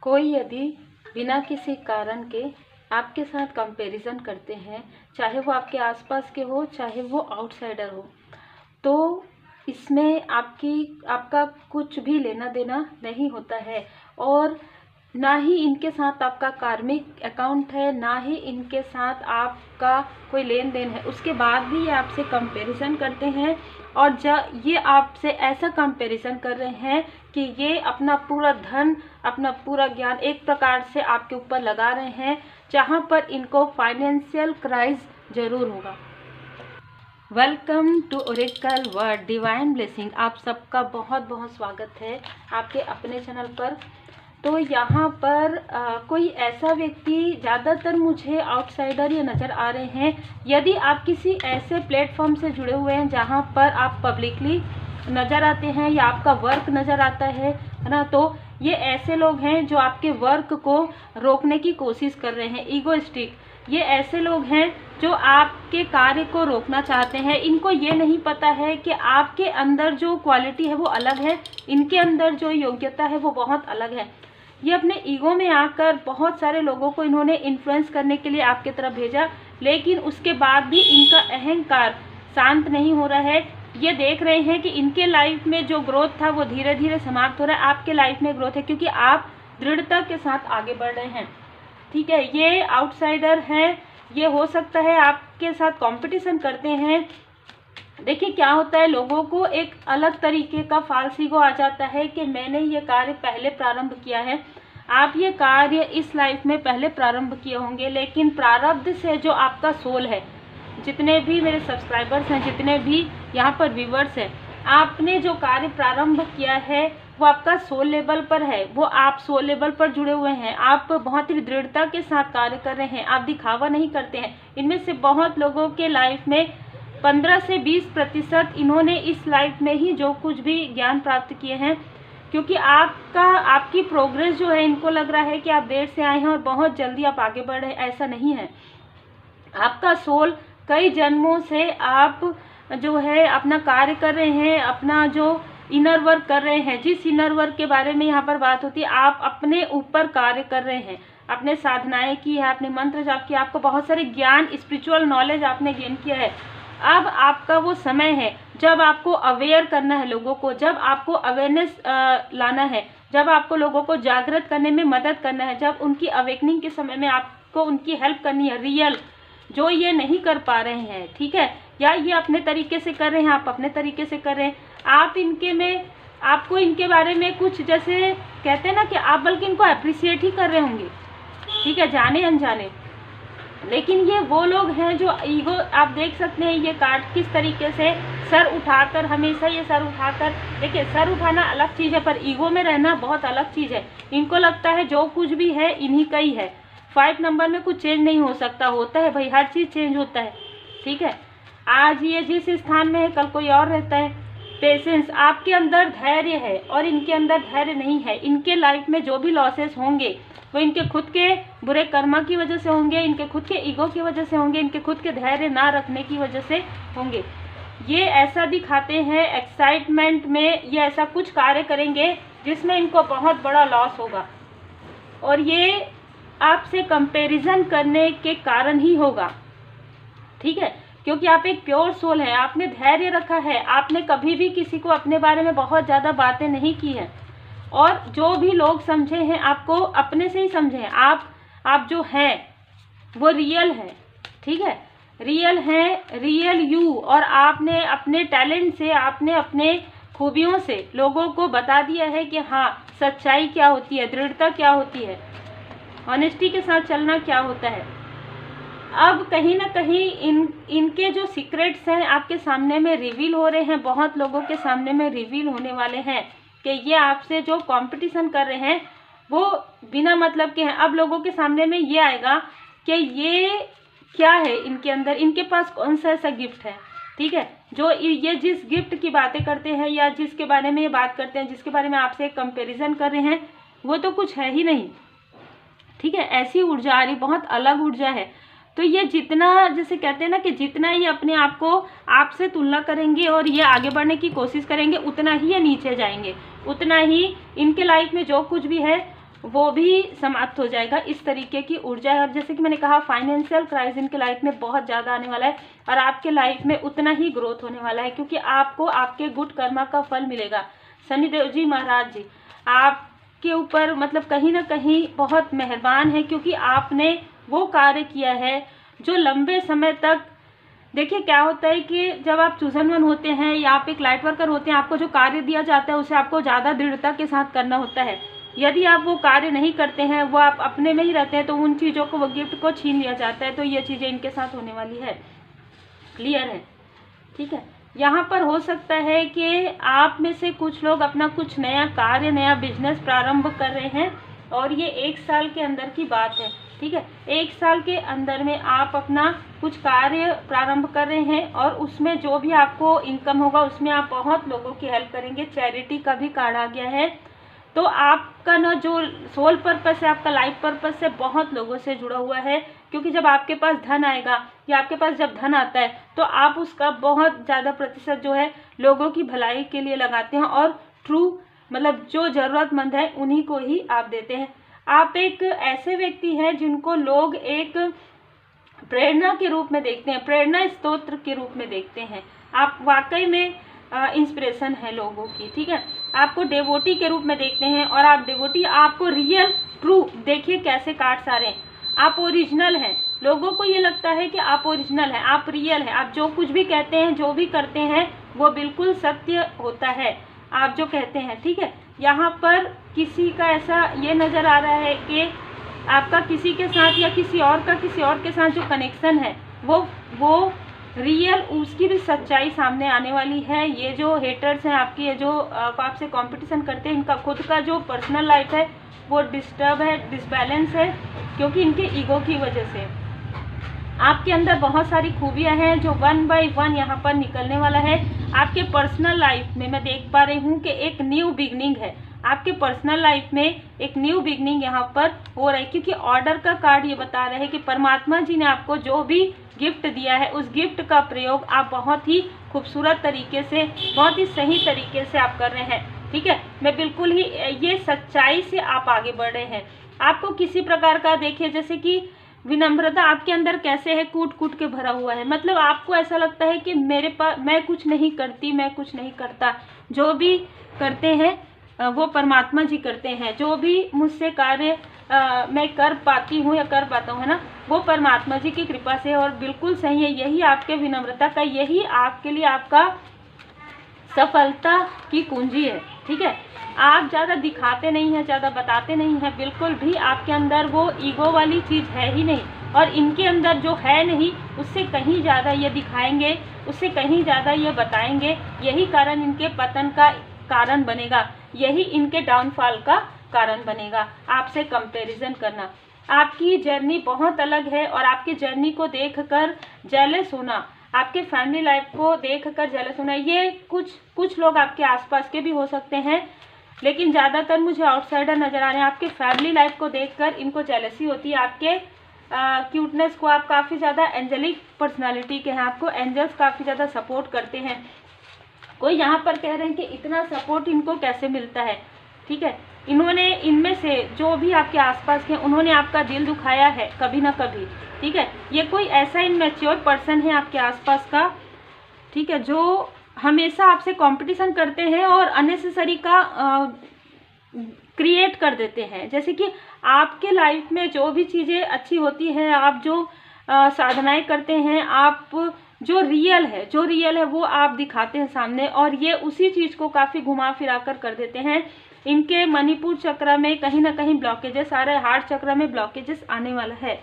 कोई यदि बिना किसी कारण के आपके साथ कंपैरिजन करते हैं, चाहे वो आपके आसपास के हो, चाहे वो आउटसाइडर हो, तो इसमें आपका कुछ भी लेना देना नहीं होता है। और ना ही इनके साथ आपका कार्मिक अकाउंट है, ना ही इनके साथ आपका कोई लेन देन है। उसके बाद भी ये आपसे कंपैरिजन करते हैं और जब ये आपसे ऐसा कंपैरिजन कर रहे हैं कि ये अपना पूरा धन, अपना पूरा ज्ञान एक प्रकार से आपके ऊपर लगा रहे हैं, जहाँ पर इनको फाइनेंशियल क्राइसिस जरूर होगा। Welcome to Oracle Word Divine Blessing. आप सबका बहुत बहुत स्वागत है आपके अपने चैनल पर। तो यहाँ पर कोई ऐसा व्यक्ति, ज़्यादातर मुझे आउटसाइडर ये नज़र आ रहे हैं। यदि आप किसी ऐसे प्लेटफॉर्म से जुड़े हुए हैं जहाँ पर आप पब्लिकली नज़र आते हैं या आपका वर्क नज़र आता है ना, तो ये ऐसे लोग हैं जो आपके वर्क को रोकने की कोशिश कर रहे हैं, ईगोइस्टिक। ये ऐसे लोग हैं जो आपके कार्य को रोकना चाहते हैं। इनको ये नहीं पता है कि आपके अंदर जो क्वालिटी है वो अलग है, इनके अंदर जो योग्यता है वो बहुत अलग है। ये अपने ईगो में आकर बहुत सारे लोगों को इन्होंने इन्फ्लुएंस करने के लिए आपकी तरफ भेजा, लेकिन उसके बाद भी इनका अहंकार शांत नहीं हो रहा है। ये देख रहे हैं कि इनके लाइफ में जो ग्रोथ था वो धीरे धीरे समाप्त हो रहा है। आपके लाइफ में ग्रोथ है क्योंकि आप दृढ़ता के साथ आगे बढ़ रहे हैं। ठीक है, ये आउटसाइडर हैं, ये हो सकता है आपके साथ कंपटीशन करते हैं। देखिए क्या होता है, लोगों को एक अलग तरीके का फाल्स ईगो आ जाता है कि मैंने ये कार्य पहले प्रारंभ किया है। आप ये कार्य इस लाइफ में पहले प्रारंभ किए होंगे, लेकिन प्रारब्ध से जो आपका सोल है, जितने भी मेरे सब्सक्राइबर्स हैं, जितने भी यहाँ पर व्यूवर्स हैं, आपने जो कार्य प्रारंभ किया है वो आपका सोल लेवल पर है। वो आप सोल लेवल पर जुड़े हुए हैं, आप बहुत ही दृढ़ता के साथ कार्य कर रहे हैं, आप दिखावा नहीं करते हैं। इनमें से बहुत लोगों के लाइफ में 15 से 20% इन्होंने इस लाइफ में ही जो कुछ भी ज्ञान प्राप्त किए हैं, क्योंकि आपकी प्रोग्रेस जो है, इनको लग रहा है कि आप देर से आए हैं और बहुत जल्दी आप आगे बढ़ रहे हैं। ऐसा नहीं है। आपका सोल कई जन्मों से आप जो है अपना कार्य कर रहे हैं, अपना जो इनर वर्क कर रहे हैं। जिस इनर वर्क के बारे में यहाँ पर बात होती है, आप अपने ऊपर कार्य कर रहे हैं, अपने साधनाएं की है, अपने मंत्र जाप किया, आपको बहुत सारे ज्ञान, स्पिरिचुअल नॉलेज आपने गेन किया है। अब आपका वो समय है जब आपको अवेयर करना है लोगों को, जब आपको अवेयरनेस लाना है, जब आपको लोगों को जागृत करने में मदद करना है, जब उनकी अवेकनिंग के समय में आपको उनकी हेल्प करनी है। रियल जो ये नहीं कर पा रहे हैं, ठीक है, या ये अपने तरीके से कर रहे हैं, आप अपने तरीके से कर रहे हैं, आपको इनके बारे में कुछ, जैसे कहते हैं ना कि आप बल्कि इनको अप्रिशिएट ही कर रहे होंगे, ठीक है, जाने अनजाने। लेकिन ये वो लोग हैं जो ईगो, आप देख सकते हैं ये कार्ड किस तरीके से सर उठाकर, हमेशा ये सर उठाकर, देखिए सर उठाना अलग चीज़ है, पर ईगो में रहना बहुत अलग चीज़ है। इनको लगता है जो कुछ भी है इन्हीं का ही है। 5 नंबर में कुछ चेंज नहीं हो सकता, होता है भाई, हर चीज़ चेंज होता है, ठीक है। आज ये जिस स्थान में है कल कोई और रहता है। पेशेंस, आपके अंदर धैर्य है और इनके अंदर धैर्य नहीं है। इनके लाइफ में जो भी लॉसेस होंगे वो इनके खुद के बुरे कर्मा की वजह से होंगे, इनके खुद के ईगो की वजह से होंगे, इनके खुद के धैर्य ना रखने की वजह से होंगे। ये ऐसा दिखाते हैं एक्साइटमेंट में, ये ऐसा कुछ कार्य करेंगे जिसमें इनको बहुत बड़ा लॉस होगा, और ये आपसे कंपैरिजन करने के कारण ही होगा, ठीक है, क्योंकि आप एक प्योर सोल है, आपने धैर्य रखा है, आपने कभी भी किसी को अपने बारे में बहुत ज़्यादा बातें नहीं की हैं, और जो भी लोग समझे हैं आपको अपने से ही समझे हैं। आप जो हैं वो रियल है, ठीक है, रियल है, रियल यू। और आपने अपने टैलेंट से, आपने अपने खूबियों से लोगों को बता दिया है कि हाँ, सच्चाई क्या होती है, दृढ़ता क्या होती है, ऑनेस्टी के साथ चलना क्या होता है। अब कहीं ना कहीं इनके जो सीक्रेट्स हैं आपके सामने में रिवील हो रहे हैं, बहुत लोगों के सामने में रिवील होने वाले हैं कि ये आपसे जो कंपटीशन कर रहे हैं वो बिना मतलब के हैं। अब लोगों के सामने में ये आएगा कि ये क्या है इनके अंदर, इनके पास कौन सा ऐसा गिफ्ट है, ठीक है, जो ये जिस गिफ्ट की बातें करते हैं या जिसके बारे में ये बात करते हैं, जिसके बारे में आपसे कंपैरिजन कर रहे हैं, वो तो कुछ है ही नहीं, ठीक है। ऐसी ऊर्जा आ रही, बहुत अलग ऊर्जा है। तो ये जितना, जैसे कहते हैं ना कि जितना ये अपने आप को आपसे तुलना करेंगे और ये आगे बढ़ने की कोशिश करेंगे, उतना ही ये नीचे जाएंगे, उतना ही इनके लाइफ में जो कुछ भी है वो भी समाप्त हो जाएगा। इस तरीके की ऊर्जा है। और जैसे कि मैंने कहा, फाइनेंशियल क्राइसिस इनके लाइफ में बहुत ज़्यादा आने वाला है और आपके लाइफ में उतना ही ग्रोथ होने वाला है, क्योंकि आपको आपके गुड कर्मा का फल मिलेगा। शनिदेव जी महाराज जी आपके ऊपर मतलब कहीं ना कहीं बहुत मेहरबान है, क्योंकि आपने वो कार्य किया है जो लंबे समय तक, देखिए क्या होता है कि जब आप चूजन वन होते हैं या आप एक लाइट वर्कर होते हैं, आपको जो कार्य दिया जाता है उसे आपको ज़्यादा दृढ़ता के साथ करना होता है। यदि आप वो कार्य नहीं करते हैं, वो आप अपने में ही रहते हैं, तो उन चीज़ों को, वो गिफ्ट को छीन लिया जाता है। तो ये चीज़ें इनके साथ होने वाली है। क्लियर है? ठीक है। यहाँ पर हो सकता है कि आप में से कुछ लोग अपना कुछ नया कार्य, नया बिजनेस प्रारंभ कर रहे हैं और ये 1 साल के अंदर की बात है। ठीक है, 1 साल के अंदर में आप अपना कुछ कार्य प्रारंभ कर रहे हैं और उसमें जो भी आपको इनकम होगा उसमें आप बहुत लोगों की हेल्प करेंगे। चैरिटी का भी कार्ड आ गया है। तो आपका ना जो सोल पर्पस है, आपका लाइफ पर्पस है, बहुत लोगों से जुड़ा हुआ है, क्योंकि जब आपके पास धन आएगा या आपके पास जब धन आता है तो आप उसका बहुत ज़्यादा प्रतिशत जो है लोगों की भलाई के लिए लगाते हैं और ट्रू मतलब जो ज़रूरतमंद है उन्हीं को ही आप देते हैं। आप एक ऐसे व्यक्ति हैं जिनको लोग एक प्रेरणा के रूप में देखते हैं, प्रेरणा स्तोत्र के रूप में देखते हैं। आप वाकई में इंस्पिरेशन है लोगों की। ठीक है, आपको डेवोटी के रूप में देखते हैं और आप डेवोटी, आपको रियल ट्रू, देखिए कैसे कार्ड्स आ रहे हैं, आप ओरिजिनल हैं। लोगों को ये लगता है कि आप ओरिजिनल हैं, आप रियल हैं, आप जो कुछ भी कहते हैं, जो भी करते हैं वो बिल्कुल सत्य होता है, आप जो कहते हैं। ठीक है, यहाँ पर किसी का ऐसा ये नज़र आ रहा है कि आपका किसी के साथ या किसी और का किसी और के साथ जो कनेक्शन है वो रियल, उसकी भी सच्चाई सामने आने वाली है। ये जो हेटर्स हैं आपकी, ये जो आपसे कंपटीशन करते हैं, इनका खुद का जो पर्सनल लाइफ है वो डिस्टर्ब है, डिसबैलेंस है, क्योंकि इनके ईगो की वजह से। आपके अंदर बहुत सारी खूबियां हैं जो 1 बाय 1 यहाँ पर निकलने वाला है। आपके पर्सनल लाइफ में मैं देख पा रही हूँ कि एक न्यू बिगनिंग है। आपके पर्सनल लाइफ में एक न्यू बिगनिंग यहाँ पर हो रहा है, क्योंकि ऑर्डर का कार्ड ये बता रहे हैं कि परमात्मा जी ने आपको जो भी गिफ्ट दिया है उस गिफ्ट का प्रयोग आप बहुत ही खूबसूरत तरीके से, बहुत ही सही तरीके से आप कर रहे हैं। ठीक है, मैं बिल्कुल ही ये सच्चाई से आप आगे बढ़ रहे हैं। आपको किसी प्रकार का, देखिए जैसे कि विनम्रता आपके अंदर कैसे है, कूट कूट के भरा हुआ है। मतलब आपको ऐसा लगता है कि मेरे पास, मैं कुछ नहीं करती, मैं कुछ नहीं करता, जो भी करते हैं वो परमात्मा जी करते हैं, जो भी मुझसे कार्य मैं कर पाती हूँ या कर पाता हूँ, है ना, वो परमात्मा जी की कृपा से। और बिल्कुल सही है, यही आपके विनम्रता का, यही आपके लिए आपका सफलता की कुंजी है। ठीक है, आप ज़्यादा दिखाते नहीं हैं, ज़्यादा बताते नहीं हैं, बिल्कुल भी आपके अंदर वो ईगो वाली चीज़ है ही नहीं। और इनके अंदर जो है नहीं, उससे कहीं ज़्यादा ये दिखाएंगे, उससे कहीं ज़्यादा ये बताएंगे। यही कारण इनके पतन का कारण बनेगा, यही इनके डाउनफॉल का कारण बनेगा। आपसे कंपैरिजन करना, आपकी जर्नी बहुत अलग है और आपकी जर्नी को देखकर जेलस होना, आपके फैमिली लाइफ को देखकर जेलस होना, ये कुछ लोग आपके आसपास के भी हो सकते हैं, लेकिन ज़्यादातर मुझे आउटसाइडर नज़र आ रहे हैं। आपके फैमिली लाइफ को देखकर इनको जेलसी होती है। आपके क्यूटनेस को, आप काफ़ी ज़्यादा एंजेलिक पर्सनालिटी के हैं, आपको एंजल्स काफ़ी ज़्यादा सपोर्ट करते हैं। कोई यहाँ पर कह रहे हैं कि इतना सपोर्ट इनको कैसे मिलता है। ठीक है, इन्होंने, इनमें से जो भी आपके आसपास के, उन्होंने आपका दिल दुखाया है कभी ना कभी। ठीक है, ये कोई ऐसा इनमैच्योर पर्सन है आपके आसपास का, ठीक है, जो हमेशा आपसे कंपटीशन करते हैं और अननेसेसरी का क्रिएट कर देते हैं। जैसे कि आपके लाइफ में जो भी चीज़ें अच्छी होती हैं, आप जो साधनाएं करते हैं, आप जो रियल है वो आप दिखाते हैं सामने, और ये उसी चीज़ को काफ़ी घुमा फिरा कर देते हैं। इनके मणिपुर चक्र में कहीं ना कहीं ब्लॉकेजेस आ रहे हैं, हार्ट चक्र में ब्लॉकेजेस आने वाला है।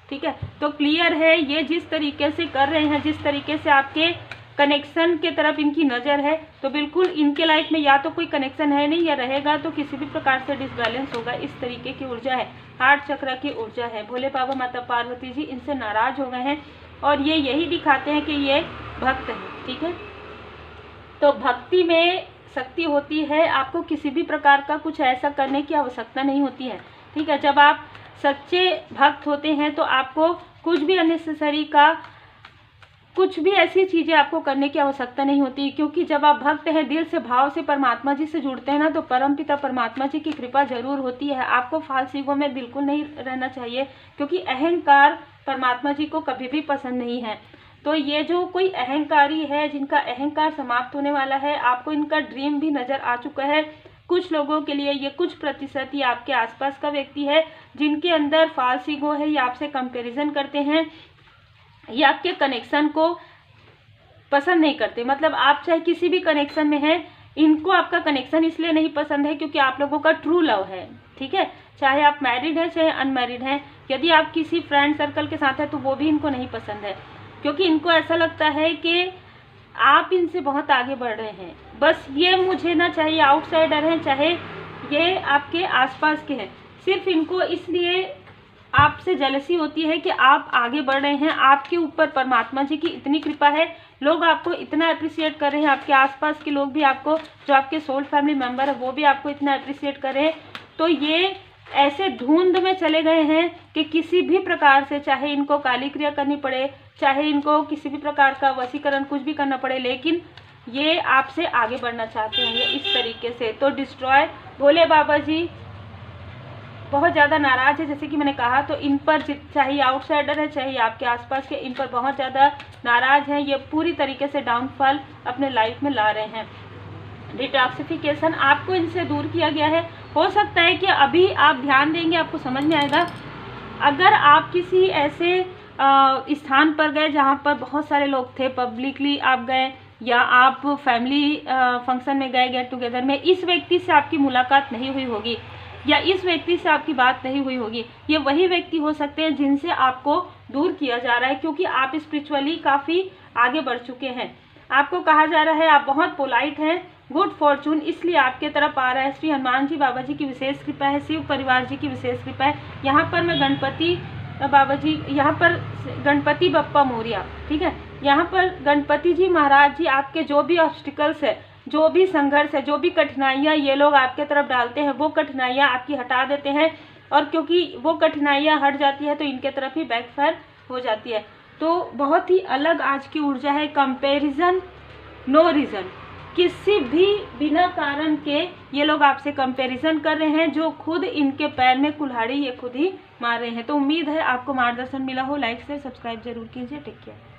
ठीक है, तो क्लियर है, ये जिस तरीके से कर रहे हैं, जिस तरीके से आपके कनेक्शन के तरफ इनकी नज़र है, तो बिल्कुल इनके लाइफ में या तो कोई कनेक्शन है नहीं, या रहेगा तो किसी भी प्रकार से डिसबैलेंस होगा। इस तरीके की ऊर्जा है, हार्ट चक्र की ऊर्जा है। भोले बाबा माता पार्वती जी इनसे नाराज हो गए हैं और ये यही दिखाते हैं कि ये भक्त है। ठीक है, तो भक्ति में शक्ति होती है, आपको किसी भी प्रकार का कुछ ऐसा करने की आवश्यकता नहीं होती है। ठीक है, जब आप सच्चे भक्त होते हैं तो आपको कुछ भी अननेसेसरी का कुछ भी ऐसी चीज़ें आपको करने की आवश्यकता नहीं होती, क्योंकि जब आप भक्त हैं, दिल से भाव से परमात्मा जी से जुड़ते हैं ना, तो परमपिता परमात्मा जी की कृपा जरूर होती है। आपको फाल्स ईगो में बिल्कुल नहीं रहना चाहिए, क्योंकि अहंकार परमात्मा जी को कभी भी पसंद नहीं है। तो ये जो कोई अहंकारी है, जिनका अहंकार समाप्त होने वाला है, आपको इनका ड्रीम भी नज़र आ चुका है। कुछ लोगों के लिए ये कुछ प्रतिशत ही आपके आसपास का व्यक्ति है जिनके अंदर फाल्स ईगो है, या आपसे कंपैरिजन करते हैं, या आपके कनेक्शन को पसंद नहीं करते। मतलब आप चाहे किसी भी कनेक्शन में हैं, इनको आपका कनेक्शन इसलिए नहीं पसंद है क्योंकि आप लोगों का ट्रू लव है, ठीक है। चाहे आप मैरिड हैं चाहे अनमैरिड हैं, यदि आप किसी फ्रेंड सर्कल के साथ हैं तो वो भी इनको नहीं पसंद है, क्योंकि इनको ऐसा लगता है कि आप इनसे बहुत आगे बढ़ रहे हैं। बस ये मुझे ना चाहिए, आउटसाइडर हैं चाहे ये आपके आसपास के हैं, सिर्फ इनको इसलिए आपसे जेलसी होती है कि आप आगे बढ़ रहे हैं। आपके ऊपर परमात्मा जी की इतनी कृपा है, लोग आपको इतना अप्रिशिएट कर रहे हैं, आपके आसपास के लोग भी आपको, जो आपके सोल फैमिली मेंबर है वो भी आपको इतना अप्रिशिएट कर रहे हैं। तो ये ऐसे धुंध में चले गए हैं कि किसी भी प्रकार से, चाहे इनको काली क्रिया करनी पड़े, चाहे इनको किसी भी प्रकार का वशीकरण कुछ भी करना पड़े, लेकिन ये आपसे आगे बढ़ना चाहते हैं, ये इस तरीके से। तो डिस्ट्रॉय भोले बाबा जी बहुत ज़्यादा नाराज़ है, जैसे कि मैंने कहा। तो इन पर चाहे आउटसाइडर है चाहे आपके आसपास के, इन पर बहुत ज़्यादा नाराज़ हैं। ये पूरी तरीके से डाउनफॉल अपने लाइफ में ला रहे हैं। डिटॉक्सिफिकेशन आपको इनसे दूर किया गया है। हो सकता है कि अभी आप ध्यान देंगे आपको समझ में आएगा। अगर आप किसी ऐसे स्थान पर गए जहाँ पर बहुत सारे लोग थे, पब्लिकली आप गए, या आप फैमिली फंक्शन में गए, गेट टुगेदर में, इस व्यक्ति से आपकी मुलाकात नहीं हुई होगी या इस व्यक्ति से आपकी बात नहीं हुई होगी, ये वही व्यक्ति हो सकते हैं जिनसे आपको दूर किया जा रहा है, क्योंकि आप स्पिरिचुअली काफ़ी आगे बढ़ चुके हैं। आपको कहा जा रहा है आप बहुत पोलाइट हैं, गुड फॉर्चून इसलिए आपके तरफ आ रहा है। श्री हनुमान जी बाबा जी की विशेष कृपा है, शिव परिवार जी की विशेष कृपा है। यहाँ पर मैं गणपति बाबा जी, यहाँ पर गणपति बप्पा मोरिया, ठीक है, यहाँ पर गणपति जी महाराज जी आपके जो भी ऑब्स्टिकल्स है, जो भी संघर्ष है, जो भी कठिनाइयाँ ये लोग आपके तरफ डालते हैं, वो कठिनाइयाँ आपकी हटा देते हैं। और क्योंकि वो कठिनाइयाँ हट जाती है तो इनके तरफ ही बैकफायर हो जाती है। तो बहुत ही अलग आज की ऊर्जा है। कंपैरिजन नो रीज़न, किसी भी बिना कारण के ये लोग आपसे कंपैरिजन कर रहे हैं, जो खुद इनके पैर में कुल्हाड़ी ये खुद ही मार रहे हैं। तो उम्मीद है आपको मार्गदर्शन मिला हो। लाइक से सब्सक्राइब जरूर कीजिए। Take care.